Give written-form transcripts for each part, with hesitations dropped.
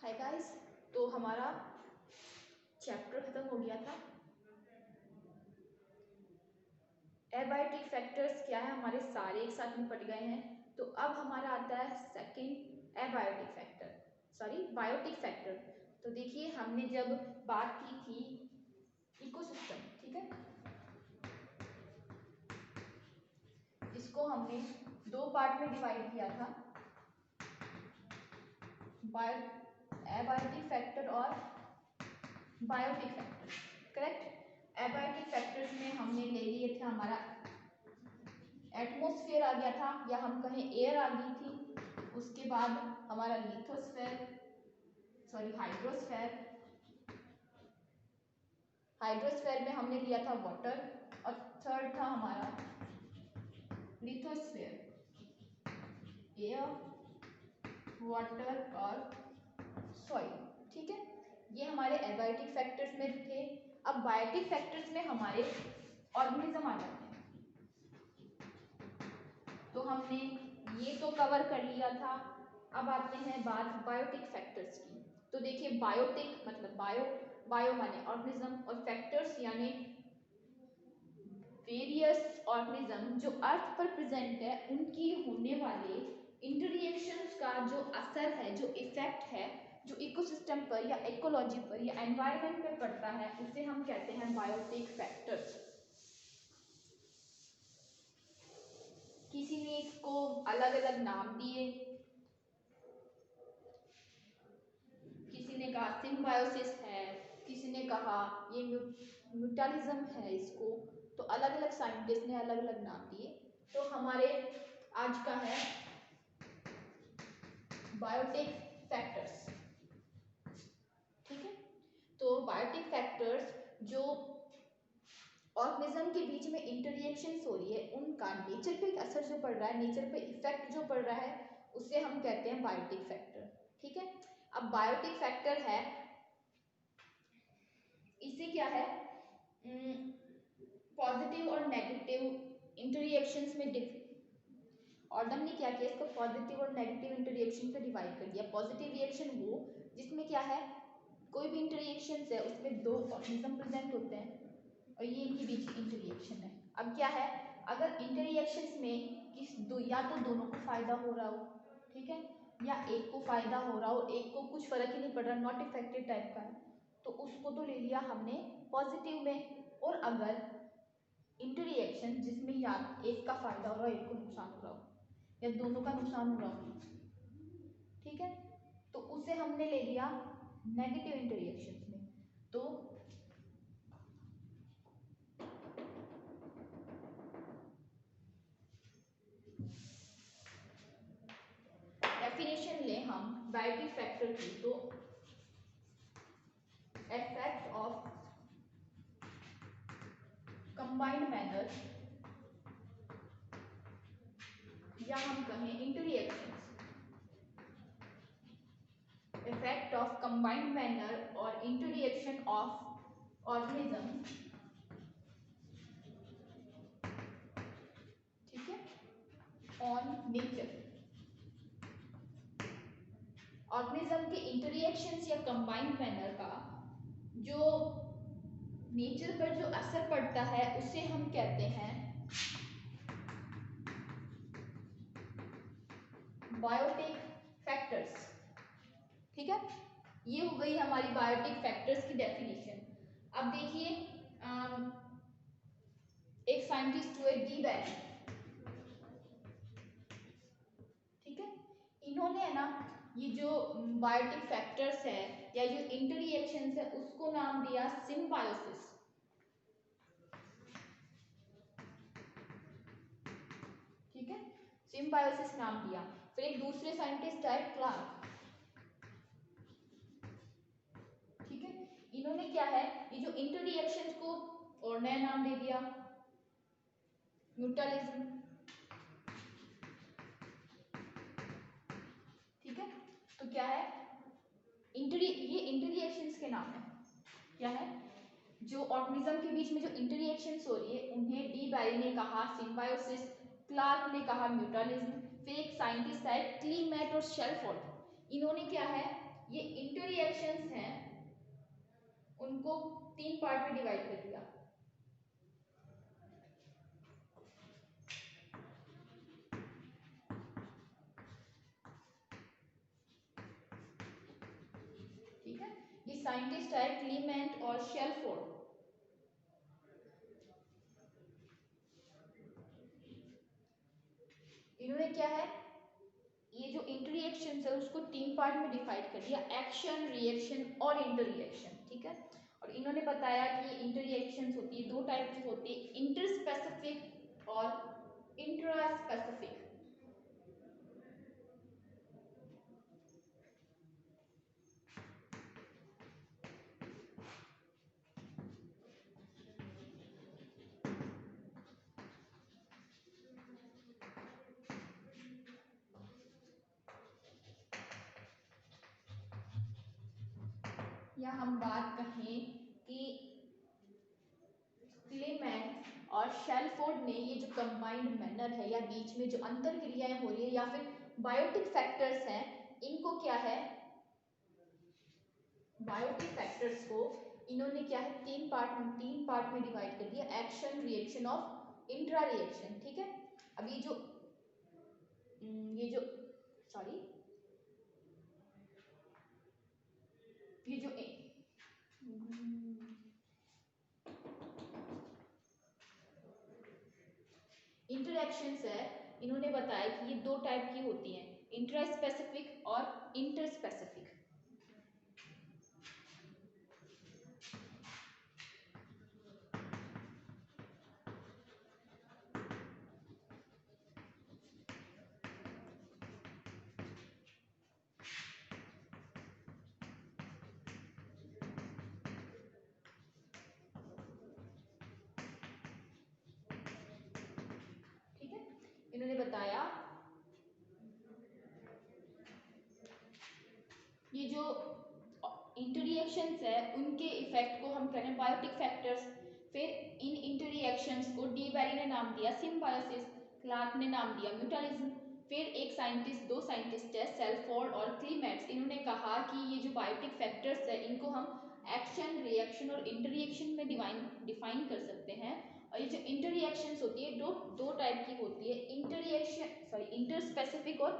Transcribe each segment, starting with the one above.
Hi guys, तो हमारा chapter खत्म हो गया था। एबायोटिक फैक्टर्स क्या है, हमारे सारे एक साथ में पढ़ गए हैं। तो अब हमारा आता है second abiotic factor, biotic factor. तो देखिए, हमने जब बात की थी इकोसिस्टम, ठीक है, इसको हमने दो पार्ट में डिवाइड किया था, एबायोटिक फैक्टर और biotic factor, correct. Abiotic factors में हमने ले लिए थे, हमारा एटमॉस्फेयर आ गया था, या हम कहें एयर आ गई थी। उसके बाद हमारा हाइड्रोस्फेयर में हमने लिया था वाटर, और थर्ड था हमारा लिथोस्फेयर, एयर, वाटर और सॉइल, ठीक है। ये हमारे एबायोटिक फैक्टर्स में थे। अब बायोटिक फैक्टर्स में हमारे ऑर्गेनिज्म आ जाते हैं। तो हमने ये तो कवर कर लिया था। अब आते हैं बात बायोटिक फैक्टर्स की। तो देखिए, बायोटिक मतलब बायो माने ऑर्गेनिज्म, और फैक्टर्स यानी वेरियस ऑर्गेनिज्म जो अर्थ पर प्रेजेंट है, उनकी होने वाले इंटररिएक्शंस का जो असर है, जो इफेक्ट है, जो इकोसिस्टम पर या इकोलॉजी पर या एनवायरनमेंट पे पड़ता है, उसे हम कहते हैं बायोटिक फैक्टर्स। किसी ने इसको अलग अलग नाम दिए, किसी ने कहा सिम्बायोसिस है, किसी ने कहा ये म्यूटालिज्म है इसको। तो अलग अलग साइंटिस्ट ने अलग अलग नाम दिए। तो हमारे आज का है बायोटिक फैक्टर्स, ठीक है। तो बायोटिक फैक्टर्स जो ऑर्गेनिज्म के बीच में इंटररिएक्शंस हो रही है, उनका नेचर पे असर जो पड़ रहा है, नेचर पे इफेक्ट जो पड़ रहा है, उसे हम कहते हैं बायोटिक फैक्टर, ठीक है। अब बायोटिक फैक्टर है, इसे क्या है, पॉजिटिव और नेगेटिव इंटररिएक्शंस में ऑर्डम ने क्या किया, इसको पॉजिटिव और नेगेटिव इंटररिएक्शन पे डिवाइड कर दिया। पॉजिटिव रिएक्शन वो जिसमें क्या है, कोई भी इंटररिएक्शंस है उसमें दो ऑर्गेनिज्म प्रेजेंट होते हैं और ये इनके बीच की इंटररिएक्शन है। अब क्या है, अगर इंटररिएक्शंस में या तो दोनों को फायदा हो रहा हो, ठीक है, या एक को फायदा हो रहा हो, एक को कुछ फर्क ही नहीं पड़ रहा, नॉट इफेक्टेड टाइप का है, तो उसको तो ले लिया हमने पॉजिटिव में। और अगर इंटररिएक्शन जिसमें या एक का फायदा हो रहा हो, एक को नुकसान हो रहा हो, या दोनों का नुकसान हो रहा हो, ठीक है, तो उसे हमने ले लिया नेगेटिव इंटररिएक्शंस में। तो डेफिनेशन ले हम बायोटिक फैक्टर की, तो इफेक्ट ऑफ कंबाइंड मैनर, या हम कहें इंटररिएक्शंस, इफेक्ट ऑफ कंबाइंड मैनर और इंटररिएक्शन ऑफ ऑर्गेनिज्म, ठीक है, ऑन नेचर। ऑर्गेनिज्म के इंटररिएक्शंस या कंबाइंड मैनर का जो नेचर पर जो असर पड़ता है, उसे हम कहते हैं बायोटिक फैक्टर्स, ठीक है। ये हो गई हमारी बायोटिक फैक्टर्स की डेफिनेशन। अब देखिए, एक साइंटिस्ट हुए डी बैरी, ठीक है, इन्होंने है ना ये जो बायोटिक फैक्टर्स है या जो इंटररिएक्शंस है, उसको नाम दिया सिम्बायोसिस, ठीक है, सिम्बायोसिस नाम दिया। फिर एक दूसरे साइंटिस्ट आए क्लार्क, ठीक है, इन्होंने क्या है, ये जो इंटररिएक्शंस को और नया नाम दे दिया म्यूटालिज्म, ठीक है। तो क्या है, ये इंटररिएक्शंस के नाम है, क्या है, जो ऑर्गेनिज्म के बीच में जो इंटररिएक्शंस हो रही है, उन्हें डी बैरी ने कहा सिम्बायोसिस, क्लार्क ने कहा म्यूटालिज्म। फिर एक साइंटिस्ट है क्लीमेट और शेल्फोर्ड, इन्होंने क्या है, ये इंटररिएक्शंस हैं उनको 3 पार्ट में डिवाइड कर दिया। ठीक है, ये साइंटिस्ट है क्लीमेंट और शेलफोर्ड। इन्होंने क्या है, ये जो इंटररिएक्शंस है उसको 3 पार्ट में डिवाइड कर दिया, एक्शन, रिएक्शन और इंटररिएक्शन। ठीक है, और इन्होंने बताया कि ये इंटररिएक्शंस होती है 2 टाइप की होती है, इंटरस्पेसिफिक और इंट्रास्पेसिफिक। या हम बात कहें कि क्लेमेंट और शेलफोर्ड ने ये जो कंबाइंड मैनर है या बीच में जो अंतर क्रियाएं हो रही है या फिर बायोटिक फैक्टर्स हैं, इनको क्या है, बायोटिक फैक्टर्स को इन्होंने क्या है 3 पार्ट में डिवाइड कर दिया, एक्शन, रिएक्शन और इंट्रा रिएक्शन। ठीक है, अब ये जो सॉरी ये जो इंटरैक्शंस है, इन्होंने बताया कि ये 2 टाइप की होती हैं, इंट्रा स्पेसिफिक और इंटर स्पेसिफिक। ठीक है, इन्होंने बताया ये जो इंटररिएक्शंस है उनके इफेक्ट को हम करें बायोटिक फैक्टर्स। फिर इन इंटररिएक्शंस को डी बैरी ने नाम दिया सिम्बायोसिस, क्लार्क ने नाम दिया म्यूटालिज्म। फिर दो साइंटिस्ट है सेलफोर्ड और क्लीमेट्स, इन्होंने कहा कि ये जो बायोटिक फैक्टर्स है इनको हम एक्शन, रिएक्शन और इंटररिएक्शन में डिफाइन कर सकते हैं। और ये जो इंटररिएक्शंस होती है दो टाइप की होती है, इंटरस्पेसिफिक और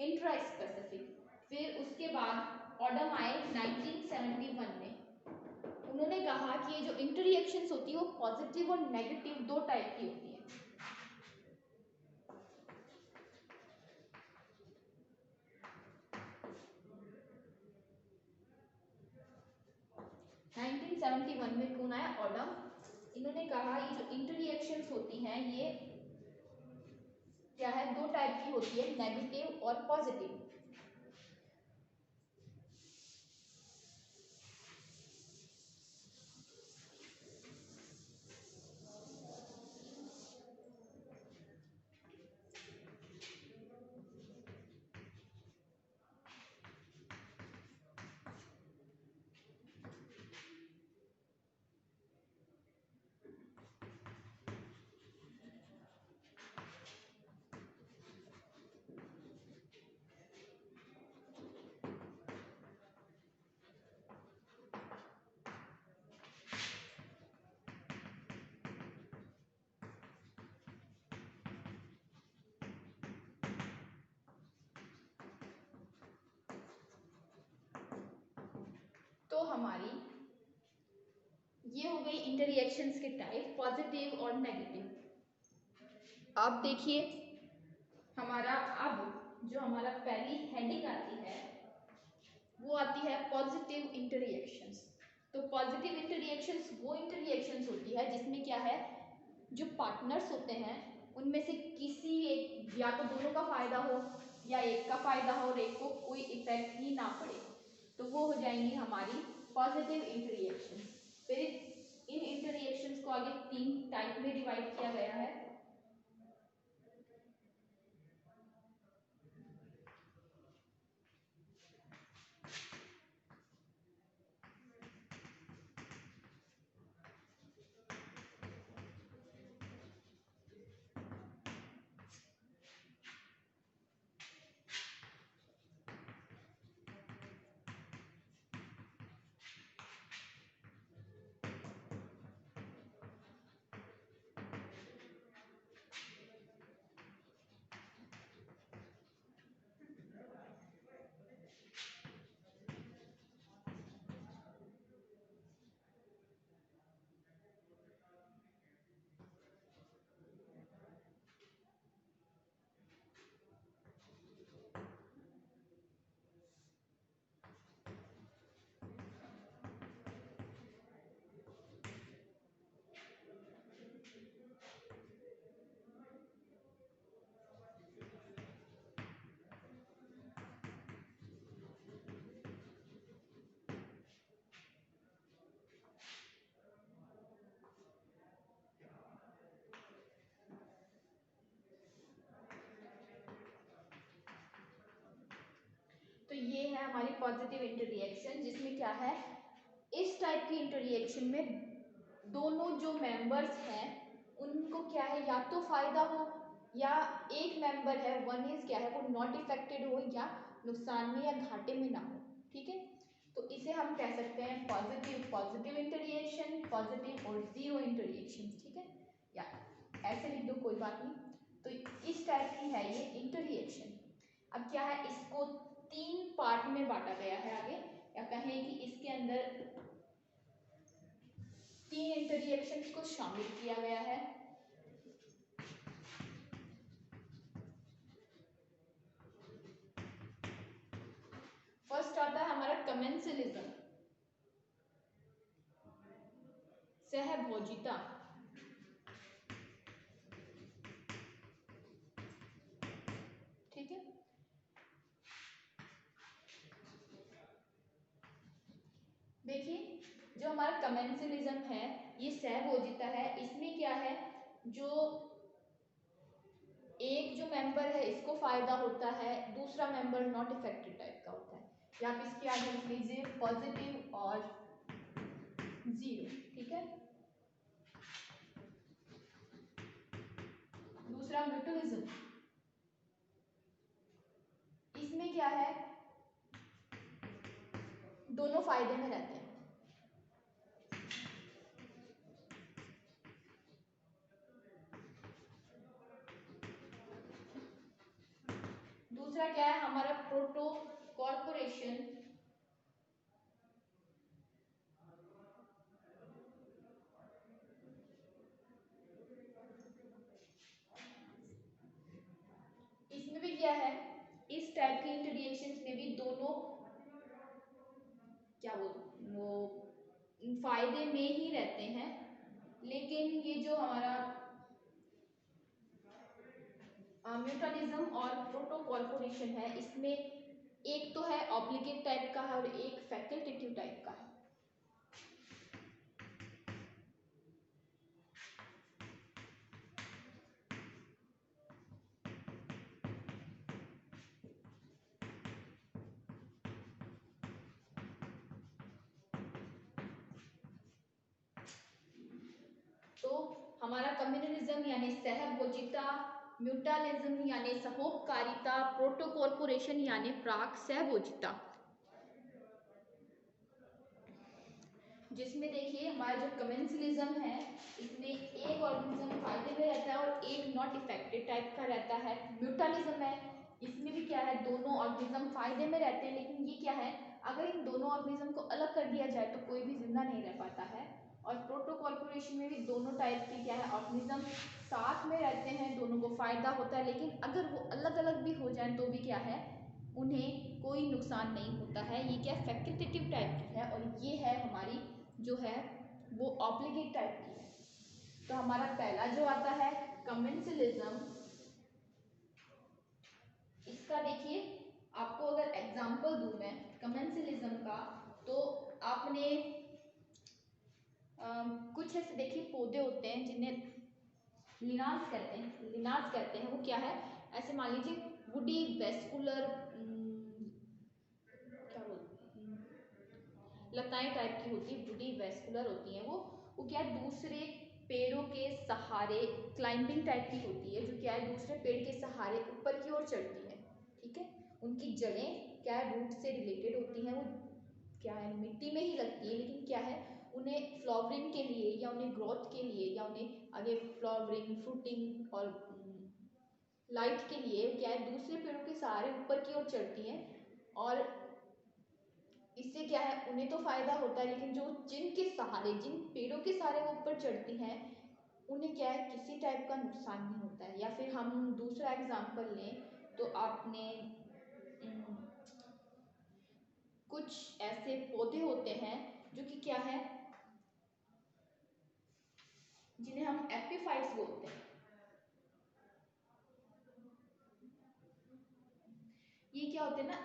इंट्रा स्पेसिफिक। फिर उसके बाद ऑडम आए 1971 में, उन्होंने कहा कि ये जो इंटररिएक्शंस होती है वो पॉजिटिव और नेगेटिव 2 टाइप की होती है। नाइनटीन 71 में कौन आया, ऑडम। इन्होंने कहा ये जो इंटररिएक्शंस होती हैं ये क्या है 2 टाइप की होती है, नेगेटिव और पॉजिटिव। तो हमारी ये हो गई इंटररिएक्शंस के टाइप, पॉजिटिव और नेगेटिव। अब देखिए हमारा अब जो हमारा पहली हेडिंग आती है वो आती है पॉजिटिव इंटररिएक्शंस। तो पॉजिटिव इंटररिएक्शंस वो इंटररिएक्शंस होती है जिसमें क्या है, जो पार्टनर्स होते हैं उनमें से किसी एक, या तो दोनों का फायदा हो या एक का फायदा हो और एक को कोई इफेक्ट ही ना पड़े, तो वो हो जाएंगी हमारी पॉजिटिव इंटररिएक्शंस। फिर इन इंटररिएक्शंस को आगे 3 टाइप में डिवाइड किया गया है। ये है हमारी पॉजिटिव इंटररिएक्शन, जिसमें क्या है, इस टाइप की इंटररिएक्शन में दोनों जो मेंबर्स हैं उनको क्या है, या तो फायदा हो, या एक मेंबर है वन इज क्या है वो नॉट इफेक्टेड हो, या नुकसान में या घाटे में ना हो। ठीक है, तो इसे हम कह सकते हैं पॉजिटिव पॉजिटिव इंटररिएक्शन, पॉजिटिव और जीरो इंटररिएक्शन। ठीक है, या ऐसे लिख दो, कोई बात नहीं। तो इस टाइप की है ये इंटररिएक्शन। अब क्या है, इसको 3 पार्ट में बांटा गया है आगे, या कहें कि इसके अंदर 3 इंटररिएक्शंस को शामिल किया गया है। फर्स्ट आता है हमारा कमेंसलिज्म, सहभोजिता। ठीक है, देखिए जो हमारा कमेंसलिज्म है ये सहभोजिता है। इसमें क्या है, जो एक जो मेंबर है इसको फायदा होता है, दूसरा मेंबर नॉट इफेक्टेड टाइप का होता है। या आप इसके आगे लिख लीजिए पॉजिटिव और जीरो। ठीक है, दूसरा म्यूचुअलिज्म, इसमें क्या है, दोनों फायदे में रहते हैं। दूसरा क्या है हमारा प्रोटो कॉर्पोरेशन, इसमें भी क्या है, इस टाइप की इंटररिएक्शंस में भी दोनों क्या वो फायदे में ही रहते हैं। लेकिन ये जो हमारा म्यूचुअलिज्म और प्रोटो कॉर्पोरेशन है, इसमें एक तो है ऑब्लिगेट टाइप का है और एक फैकल्टेटिव टाइप का है। तो हमारा कम्युनलिज्म यानी सहभोजिता, म्यूचुअलिज्म यानी सहोपकारिता, प्रोटो कॉर्पोरेशन यानी प्राक सहभोजिता, जिसमें देखिए हमारा जो कमेंसलिज्म है इसमें एक ऑर्गेनिज्म फायदे में रहता है और एक नॉट इफेक्टेड टाइप का रहता है। म्यूचुअलिज्म है, इसमें भी क्या है, दोनों ऑर्गेनिज्म फायदे में रहते हैं, लेकिन ये क्या है, अगर इन दोनों ऑर्गेनिज्म को अलग कर दिया जाए तो कोई भी जिंदा नहीं रह पाता है। और प्रोटो कॉर्पोरेशन में भी दोनों टाइप के क्या है ऑर्गेनिज्म साथ में रहते हैं, दोनों को फायदा होता है, लेकिन अगर वो अलग अलग भी हो जाए तो भी क्या है, उन्हें कोई नुकसान नहीं होता है। ये क्या फैकल्टेटिव टाइप की है, और ये है हमारी जो है वो ऑब्लिगेट टाइप की है। तो हमारा पहला जो आता है कमेंसलिज्म, इसका देखिए आपको अगर एग्जांपल दूं मैं कमेंसलिज्म का, तो आपने कुछ ऐसे देखिए पौधे होते हैं जिन्हें लिनास कहते हैं, लिनास कहते हैं। वो क्या है, ऐसे मान लीजिए वुडी वेस्कुलर क्या बोलते लताएं टाइप की होती है, वुडी वेस्कुलर होती हैं वो क्या है, दूसरे पेड़ों के सहारे क्लाइंबिंग टाइप की होती है, जो क्या है दूसरे पेड़ के सहारे ऊपर की ओर चढ़ती है। ठीक है, उनकी जड़ें क्या है रूट से रिलेटेड होती हैं, वो क्या है मिट्टी में ही लगती है, लेकिन क्या है उन्हें फ्लावरिंग के लिए या उन्हें ग्रोथ के लिए या उन्हें आगे फ्लावरिंग फ्रूटिंग और लाइट के लिए क्या है दूसरे पेड़ों के सहारे ऊपर की ओर चढ़ती हैं। और इससे क्या है उन्हें तो फायदा होता है, लेकिन जो जिनके सहारे जिन पेड़ों के सहारे वो ऊपर चढ़ती हैं उन्हें क्या है किसी टाइप का नुकसान नहीं होता है। या फिर हम दूसरा एग्जांपल लें तो आपने कुछ ऐसे पौधे होते हैं जो कि क्या है जिन्हें हम एपिफाइट्स बोलते हैं। ये क्या होते हैं ना,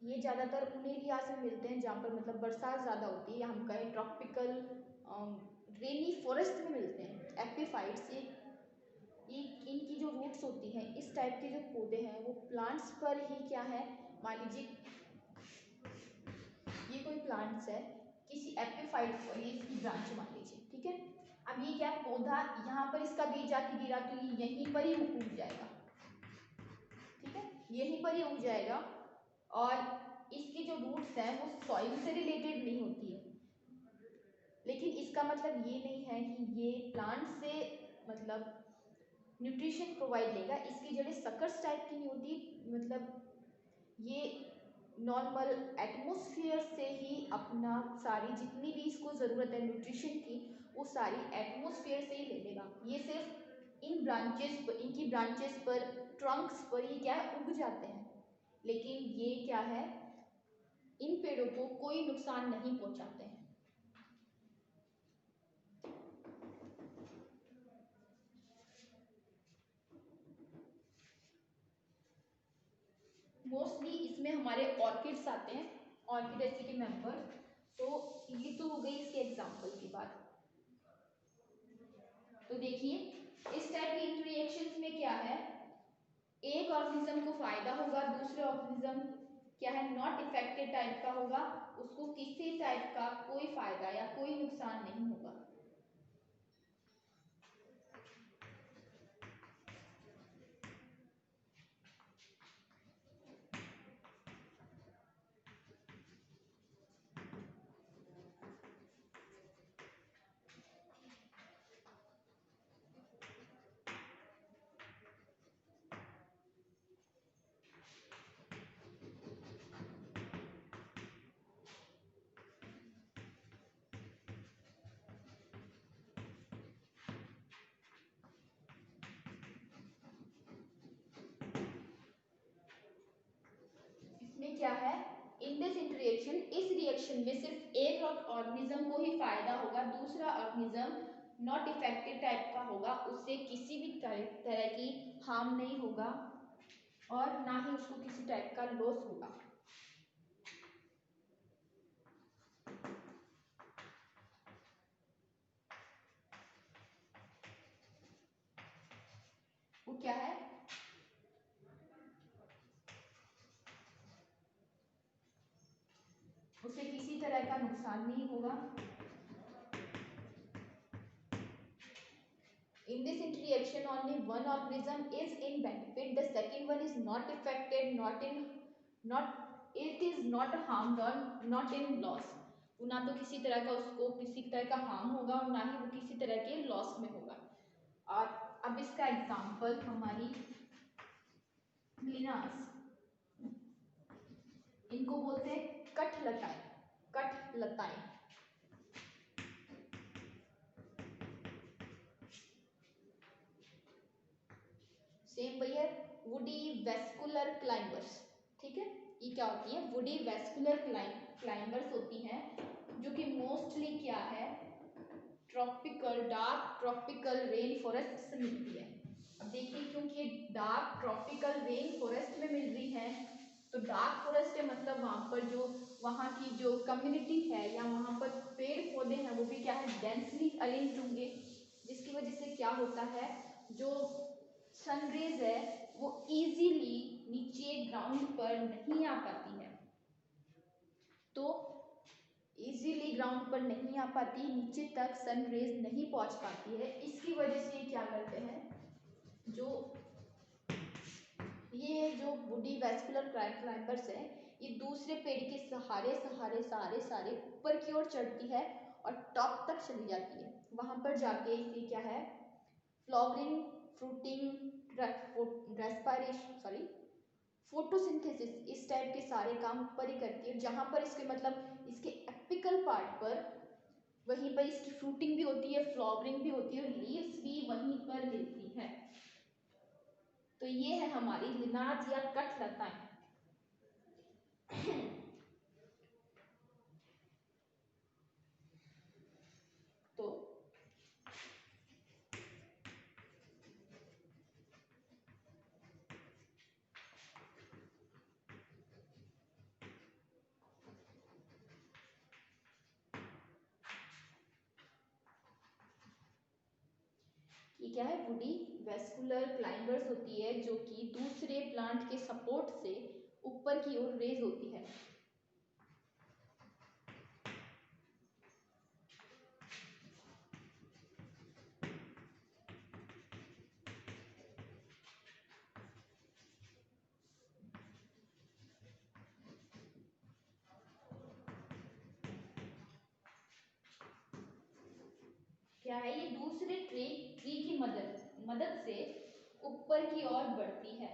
ये ज़्यादातर उन एरियाज में मिलते हैं जहाँ पर मतलब बरसात ज़्यादा होती है, या हम कहें ट्रॉपिकल रेनी फॉरेस्ट में मिलते हैं एपिफाइट्स। कि इनकी जो रूट्स होती हैं, इस टाइप के जो पौधे हैं वो प्लांट्स पर ही क्या है, मान लीजिए ये कोई प्लांट्स है, किसी एपिफाइट पर ये इसकी ब्रांच मान लीजिए, ठीक है। अब ये क्या पौधा यहाँ पर इसका बीज जाके गिरा तो ये यहीं पर ही उग जाएगा, ठीक है, यहीं पर ही उग जाएगा। और इसकी जो रूट्स हैं वो सॉइल से रिलेटेड नहीं होती है, लेकिन इसका मतलब ये नहीं है कि ये प्लांट से मतलब न्यूट्रिशन प्रोवाइड लेगा। इसकी जड़ें सकर्स टाइप की नहीं होती, मतलब ये नॉर्मल एटमॉस्फेयर से ही अपना सारी जितनी भी इसको ज़रूरत है न्यूट्रिशन की, वो सारी एटमॉस्फेयर से ही ले लेगा। ये सिर्फ इन ब्रांचेस पर, इनकी ब्रांचेस पर, ट्रंक्स पर ये क्या है, उग जाते हैं, लेकिन ये क्या है, इन पेड़ों को कोई नुकसान नहीं पहुंचाते हैं। मोस्टली इसमें हमारे ऑर्किड्स आते हैं, ऑर्किड ऐसे के मेंबर। तो ये तो हो गई इसके एग्जांपल की बात। तो देखिए इस टाइप की इंटररिएक्शंस में क्या है, एक ऑर्गेनिज्म को फायदा होगा, दूसरे ऑर्गेनिज्म क्या है, नॉट इफेक्टेड टाइप का होगा, उसको किसी टाइप का कोई फायदा या कोई नुकसान नहीं होगा। इसमें क्या है, इन दिस इंटरेक्शन, इस रिएक्शन में सिर्फ एक ऑर्गेनिज्म को ही फायदा होगा, दूसरा ऑर्गेनिज्म नॉट इफेक्टिव टाइप का होगा, उससे किसी भी तरह की हार्म नहीं होगा और ना ही उसको किसी टाइप का लॉस होगा। वो क्या है, उसे किसी तरह का नुकसान नहीं होगा। In this interaction, only one organism is in benefit. The second one is not affected, it is not harmed or not in loss. ना तो किसी तरह का उसको किसी तरह का हार्म होगा और ना ही वो किसी तरह के लॉस में होगा। और अब इसका एग्जांपल हमारी लिनास, इनको बोलते हैं कठलताएं, कठलताएं। सेम भैया वुडी वेस्कुलर क्लाइंबर्स, ठीक है, ये क्या होती है, वुडी वेस्कुलर क्लाइंबर्स होती हैं, जो कि मोस्टली क्या है, tropical, dark tropical rain forest से मिलती है। अब देखिए क्योंकि डार्क ट्रॉपिकल रेन फॉरेस्ट में मिल रही है, तो डार्क फॉरेस्ट है मतलब वहाँ पर जो वहाँ की जो कम्युनिटी है या वहाँ पर पेड़ पौधे हैं वो भी क्या है, डेंसली अरेंज होंगे, जिसकी वजह से क्या होता है, जो सनरेज है वो इजीली नीचे ग्राउंड पर नहीं आ पाती है, तो इजीली ग्राउंड पर नहीं आ पाती, नीचे तक सनरेज नहीं पहुंच पाती है। इसकी वजह से क्या करते हैं, जो ये जो वुडी वेस्कुलर क्लाइंबर्स है, ये दूसरे पेड़ के सहारे सहारे सहारे सारे ऊपर की ओर चढ़ती है और टॉप तक चली जाती है। वहां पर जाके इसे क्या है, फ्लावरिंग, फ्रूटिंग, रेस्पिरेशन, फोटोसिंथेसिस, इस टाइप के सारे काम ऊपर ही करती है, जहां पर इसके मतलब इसके एपिकल पार्ट पर, वहीं पर इसकी फ्रूटिंग भी होती है, फ्लावरिंग भी होती है और लीव्स भी वहीं पर मिलती है। तो ये है हमारी लिनाज या कठलताएं। तो ये क्या है, वुडी वेस्कुलर क्लाइंबर्स होती है जो कि दूसरे प्लांट के सपोर्ट से ऊपर की ओर रेज होती है। क्या है, ये दूसरे ट्री की मदद से ऊपर की ओर बढ़ती है।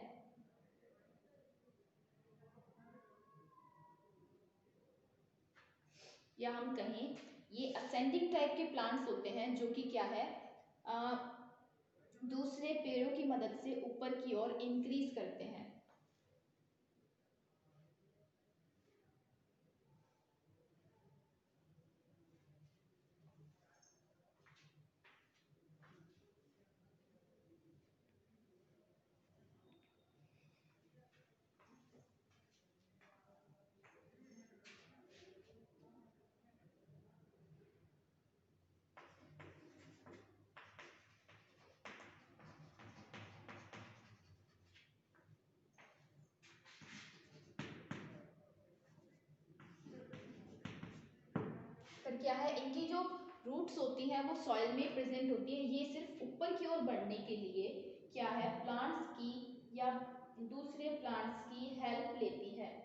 या हम कहें ये असेंडिंग टाइप के प्लांट्स होते हैं जो कि क्या है, दूसरे पेड़ों की मदद से ऊपर की ओर इंक्रीज करते हैं। पर क्या है, इनकी जो रूट्स होती हैं वो सॉइल में प्रेजेंट होती है। ये सिर्फ ऊपर की ओर बढ़ने के लिए क्या है, प्लांट्स की या दूसरे प्लांट्स की हेल्प लेती है।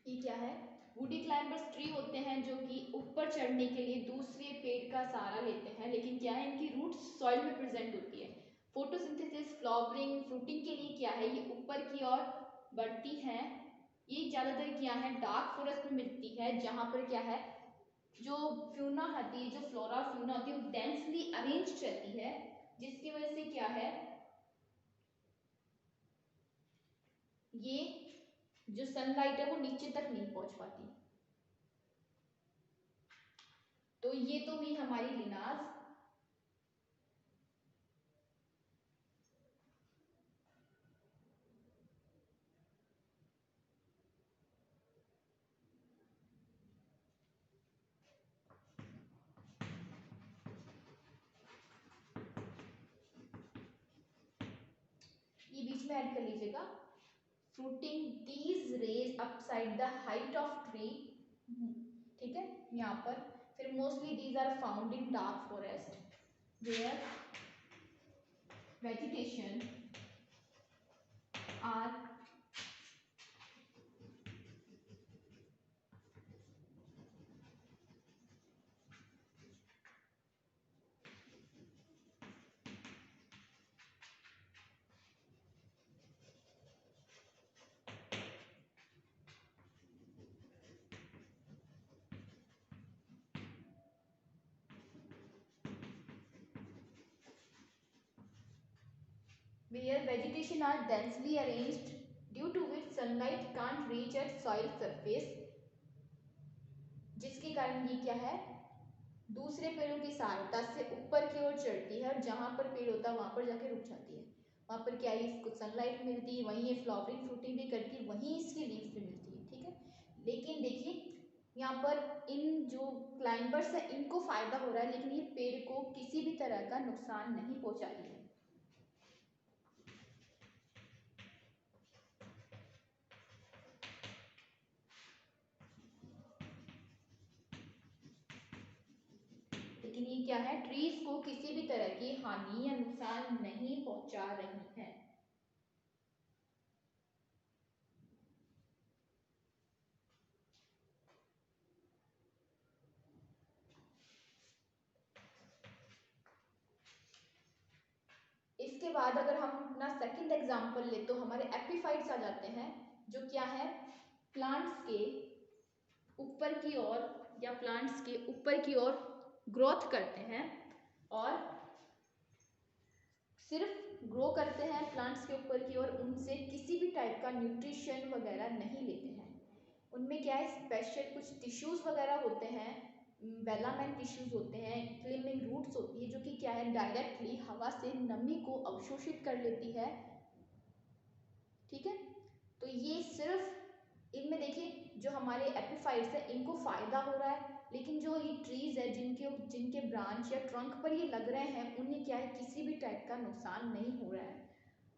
ये क्या है, वुडी क्लाइंबर्स ट्री होते हैं जो कि ऊपर चढ़ने के लिए दूसरे पेड़ का सहारा लेते हैं, लेकिन क्या है, इनकी रूट्स सॉइल में प्रेजेंट होती है। फोटोसिंथेसिस, फ्लावरिंग, फ्रूटिंग के लिए क्या है, ये ऊपर की ओर बढ़ती हैं। ये ज्यादातर क्या है, डार्क फॉरेस्ट में मिलती है, जहां पर क्या है, जो फ्यूना होती है, जो फ्लोरा फ्यूना होती है वो डेंसली अरेंज्ड रहती है, जिसकी वजह से क्या है, ये जो सनलाइट है वो नीचे तक नहीं पहुंच पाती। तो ये तो हुई हमारी लिनाज। ये बीच में ऐड कर लीजिएगा। Fruiting these rays upside the height of tree, ठीक है, यहाँ पर फिर mostly these are found in dark forest where vegetation are where vegetation are densely arranged due to which sunlight can't reach at soil surface, जिसके कारण ये क्या है, दूसरे पेड़ों की सहायता से ऊपर की ओर चढ़ती है, और जहां पर पेड़ होता है वहां पर जाके रुक जाती है। वहां पर क्या है, इसको सनलाइट मिलती है, वहीं ये फ्लावरिंग फ्रूटिंग भी करती है, वहीं इसकी लीव्स भी मिलती है, ठीक है। लेकिन देखिए यहाँ पर इन जो क्लाइंबर्स है इनको फायदा हो रहा है, लेकिन ये पेड़ को किसी भी तरह का नुकसान नहीं पहुंचा रही है। लेकिन ये क्या है, ट्रीज को किसी भी तरह की हानि या नुकसान नहीं पहुंचा रही है। इसके बाद अगर हम अपना सेकंड एग्जांपल ले तो हमारे एपिफाइट्स आ जाते हैं, जो क्या है, प्लांट्स के ऊपर की ओर या प्लांट्स के ऊपर की ओर ग्रोथ करते हैं और सिर्फ ग्रो करते हैं प्लांट्स के ऊपर की ओर, उनसे किसी भी टाइप का न्यूट्रिशन वगैरह नहीं लेते हैं। उनमें क्या है, स्पेशल कुछ टिश्यूज वगैरह होते हैं, वेलामेन टिश्यूज होते हैं, क्लिमिंग रूट्स होती है, जो कि क्या है, डायरेक्टली हवा से नमी को अवशोषित कर लेती है। ठीक है, तो ये सिर्फ इनमें देखिए जो हमारे एपिफाइट्स है इनको फायदा हो रहा है, लेकिन जो ये ट्रीज है जिनके जिनके ब्रांच या ट्रंक पर ये लग रहे हैं उन्हें क्या है, किसी भी टाइप का नुकसान नहीं हो रहा है।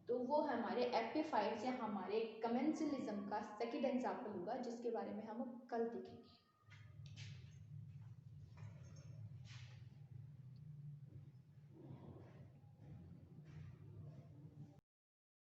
तो वो हमारे एपिफाइट्स या हमारे कमेंसलिज्म का सेकंड एग्जाम्पल होगा, जिसके बारे में हम कल देखेंगे।